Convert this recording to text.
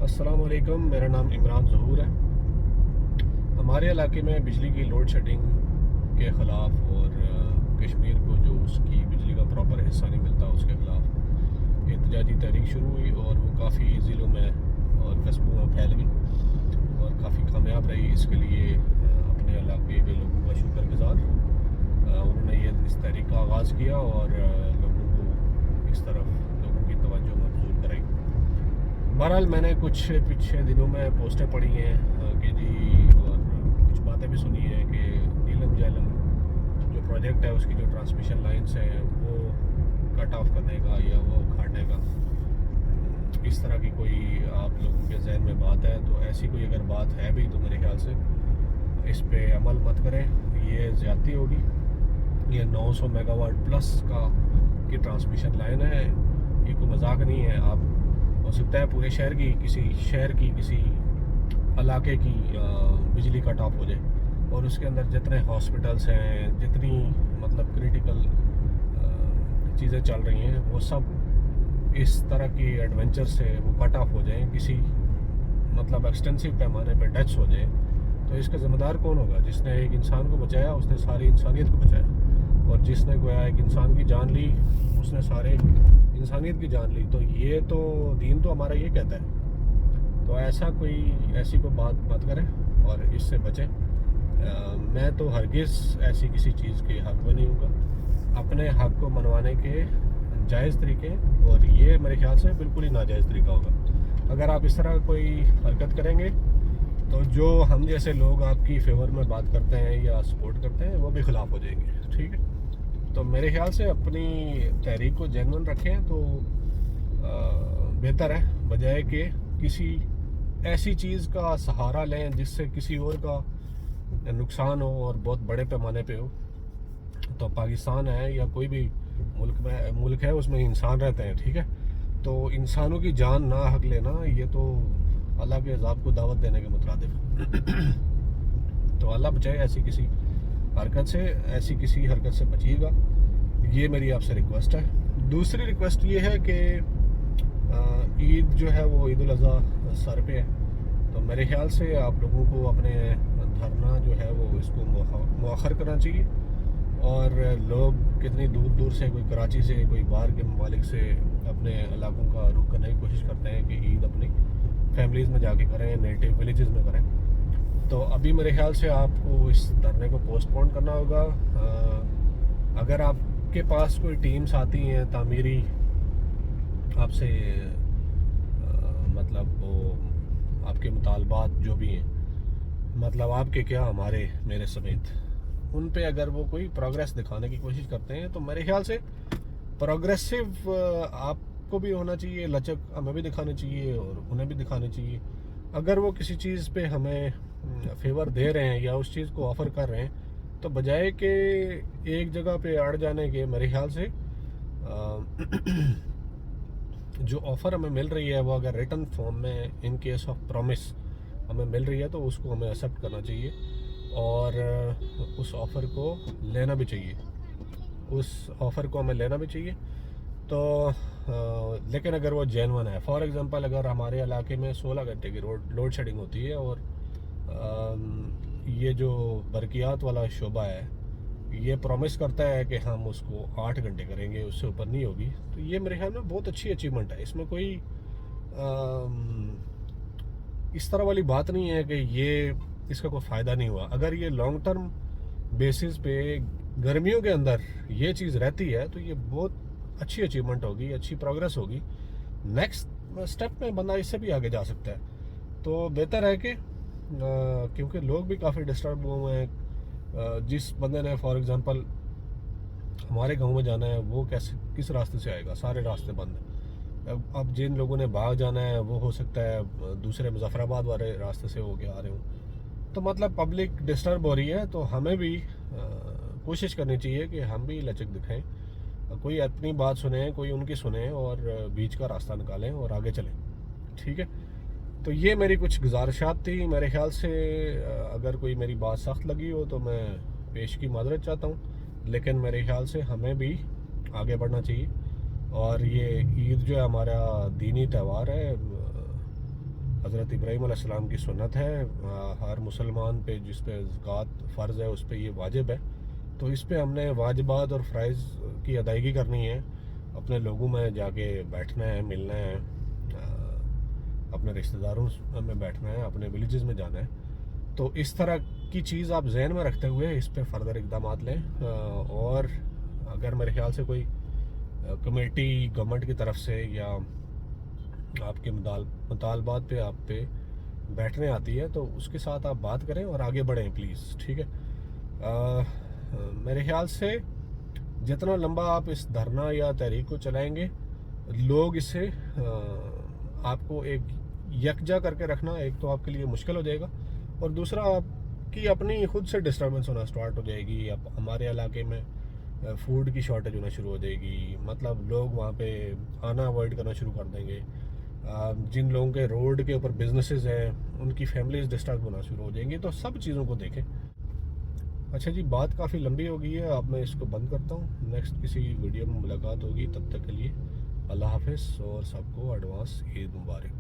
السلام علیکم، میرا نام عمران ظہور ہے۔ ہمارے علاقے میں بجلی کی لوڈ شیڈنگ کے خلاف اور کشمیر کو جو اس کی بجلی کا پراپر حصہ نہیں ملتا اس کے خلاف احتجاجی تحریک شروع ہوئی، اور وہ کافی ضلعوں میں اور قصبوں میں پھیل گئی اور کافی کامیاب رہی۔ اس کے لیے اپنے علاقے کے لوگوں کا شکر گزار، انہوں نے اس تحریک کا آغاز کیا اور لوگوں کو اس طرف لوگوں کی توجہ مبذول کرائی۔ بہرحال میں نے کچھ پچھلے دنوں میں پوسٹیں پڑھی ہیں کہ جی، اور کچھ باتیں بھی سنی ہیں کہ نیلم جیلم جو پروجیکٹ ہے اس کی جو ٹرانسمیشن لائنس ہیں وہ کٹ آف کرنے کا یا وہ اکھاڑنے کا، اس طرح کی کوئی آپ لوگوں کے ذہن میں بات ہے تو ایسی کوئی اگر بات ہے بھی تو میرے خیال سے اس پہ عمل مت کریں، یہ زیادتی ہوگی۔ یہ 900 میگا واٹ پلس کی ٹرانسمیشن لائن ہے، یہ کوئی مذاق نہیں ہے۔ آپ ہو سکتا ہے پورے شہر کی کسی علاقے کی بجلی کٹ آف ہو جائے، اور اس کے اندر جتنے ہاسپٹلس ہیں، جتنی مطلب کریٹیکل چیزیں چل رہی ہیں، وہ سب اس طرح کی ایڈونچر سے وہ کٹ آف ہو جائیں، کسی مطلب ایکسٹینسو پیمانے پہ ڈیتھس ہو جائیں، تو اس کا ذمہ دار کون ہوگا؟ جس نے ایک انسان کو بچایا اس نے ساری انسانیت کو بچایا، اور جس نے گویا ایک انسان کی جان لی اس نے سارے انسانیت کی جان لی۔ تو یہ تو دین تو ہمارا یہ کہتا ہے، تو ایسی کوئی بات مت کریں اور اس سے بچیں۔ میں تو ہرگز ایسی کسی چیز کے حق میں نہیں ہوں گا۔ اپنے حق کو منوانے کے جائز طریقے، اور یہ میرے خیال سے بالکل ہی ناجائز طریقہ ہوگا۔ اگر آپ اس طرح کوئی حرکت کریں گے تو جو ہم جیسے لوگ آپ کی فیور میں بات کرتے ہیں یا سپورٹ کرتے ہیں وہ بھی خلاف ہو جائیں گے، ٹھیک ہے؟ تو میرے خیال سے اپنی تحریک کو جینون رکھیں تو بہتر ہے، بجائے کہ کسی ایسی چیز کا سہارا لیں جس سے کسی اور کا نقصان ہو اور بہت بڑے پیمانے پہ ہو۔ تو پاکستان ہے یا کوئی بھی ملک ہے، اس میں انسان رہتے ہیں، ٹھیک ہے؟ تو انسانوں کی جان نہ حق لینا یہ تو اللہ کے عذاب کو دعوت دینے کے مترادف۔ تو اللہ بچائے ایسی کسی حرکت سے بچیے گا، یہ میری آپ سے ریکویسٹ ہے۔ دوسری ریکویسٹ یہ ہے کہ عید جو ہے وہ عید الاضحیٰ سر پہ ہے، تو میرے خیال سے آپ لوگوں کو اپنے دھرنا جو ہے وہ اس کو مؤخر کرنا چاہیے۔ اور لوگ کتنی دور دور سے، کوئی کراچی سے، کوئی باہر کے ممالک سے اپنے علاقوں کا رخ کرنے کی کوشش کرتے ہیں کہ عید اپنی فیملیز میں جا کے کریں، نیٹو ولیجز میں کریں۔ تو ابھی میرے خیال سے آپ کو اس دھرنے کو پوسٹ پون کرنا ہوگا۔ اگر آپ کے پاس کوئی ٹیمز آتی ہیں تعمیری، آپ سے مطلب وہ آپ کے مطالبات جو بھی ہیں، مطلب آپ کے کیا میرے سمیت، ان پہ اگر وہ کوئی پروگریس دکھانے کی کوشش کرتے ہیں تو میرے خیال سے پروگریسو آپ کو بھی ہونا چاہیے، لچک ہمیں بھی دکھانی چاہیے اور انہیں بھی دکھانی چاہیے۔ اگر وہ کسی چیز پہ ہمیں فیور دے رہے ہیں یا اس چیز کو آفر کر رہے ہیں تو بجائے کہ ایک جگہ پہ اڑ جانے کے، میرے خیال سے جو آفر ہمیں مل رہی ہے وہ اگر ریٹن فارم میں ان کیس آف پرومس ہمیں مل رہی ہے تو اس کو ہمیں ایکسیپٹ کرنا چاہیے اور اس آفر کو لینا بھی چاہیے۔ تو لیکن اگر وہ جینون ہے، فار ایگزامپل اگر ہمارے علاقے میں 16 گھنٹے کی لوڈ شیڈنگ ہوتی ہے اور یہ جو برقیات والا شعبہ ہے یہ پرومس کرتا ہے کہ ہم اس کو 8 گھنٹے کریں گے، اس سے اوپر نہیں ہوگی، تو یہ میرے خیال میں بہت اچھی اچیومنٹ ہے۔ اس میں کوئی اس طرح والی بات نہیں ہے کہ اس کا کوئی فائدہ نہیں ہوا۔ اگر یہ لانگ ٹرم بیسس پہ گرمیوں کے اندر یہ چیز رہتی ہے تو یہ بہت اچھی اچیومنٹ ہوگی، اچھی پروگریس ہوگی۔ نیکسٹ اسٹیپ میں بندہ اس سے بھی آگے جا سکتا ہے۔ تو بہتر ہے کہ کیونکہ لوگ بھی کافی ڈسٹرب ہوئے ہیں، جس بندے نے فار ایگزامپل ہمارے گاؤں میں جانا ہے وہ کس راستے سے آئے گا؟ سارے راستے بند ہیں۔ اب جن لوگوں نے باغ جانا ہے وہ ہو سکتا ہے دوسرے مظفر آباد والے راستے سے ہو کے آ رہے ہوں، تو مطلب پبلک ڈسٹرب ہو رہی ہے۔ تو ہمیں بھی کوشش کرنی چاہیے کہ ہم بھی لچک دکھائیں، کوئی اپنی بات سنیں، کوئی ان کی سنیں اور بیچ کا راستہ نکالیں اور آگے چلیں، ٹھیک ہے؟ تو یہ میری کچھ گزارشات تھی۔ میرے خیال سے اگر کوئی میری بات سخت لگی ہو تو میں پیش کی معذرت چاہتا ہوں، لیکن میرے خیال سے ہمیں بھی آگے بڑھنا چاہیے۔ اور یہ عید جو ہے ہمارا دینی تہوار ہے، حضرت ابراہیم علیہ السلام کی سنت ہے، ہر مسلمان پہ جس پہ زکوٰۃ فرض ہے اس پہ یہ واجب ہے، تو اس پہ ہم نے واجبات اور فرائض کی ادائیگی کرنی ہے، اپنے لوگوں میں جا کے بیٹھنا ہے، ملنا ہے، اپنے رشتہ داروں میں بیٹھنا ہے، اپنے ولیجز میں جانا ہے. تو اس طرح کی چیز آپ ذہن میں رکھتے ہوئے اس پہ فردر اقدامات لیں. اور اگر میرے خیال سے کوئی کمیٹی گورنمنٹ کی طرف سے یا آپ کے مطالبات پہ آپ پہ بیٹھنے آتی ہے تو اس کے ساتھ آپ بات کریں اور آگے بڑھیں پلیز. ٹھیک ہے، میرے خیال سے جتنا لمبا آپ اس دھرنا یا تحریک کو چلائیں گے، لوگ اس سے آپ کو ایک یکجا کر کے رکھنا ایک تو آپ کے لیے مشکل ہو جائے گا، اور دوسرا آپ کی اپنی خود سے ڈسٹربنس ہونا سٹارٹ ہو جائے گی. اب ہمارے علاقے میں فوڈ کی شارٹیج ہونا شروع ہو جائے گی، مطلب لوگ وہاں پہ آنا اوائڈ کرنا شروع کر دیں گے. جن لوگوں کے روڈ کے اوپر بزنسز ہیں ان کی فیملیز ڈسٹرب ہونا شروع ہو جائیں گی. تو سب چیزوں کو دیکھیں. اچھا جی، بات کافی لمبی ہو گئی ہے، اب میں اس کو بند کرتا ہوں. نیکسٹ کسی ویڈیو میں ملاقات ہوگی، تب تک کے لیے اللہ حافظ، اور سب کو ایڈوانس عید مبارک.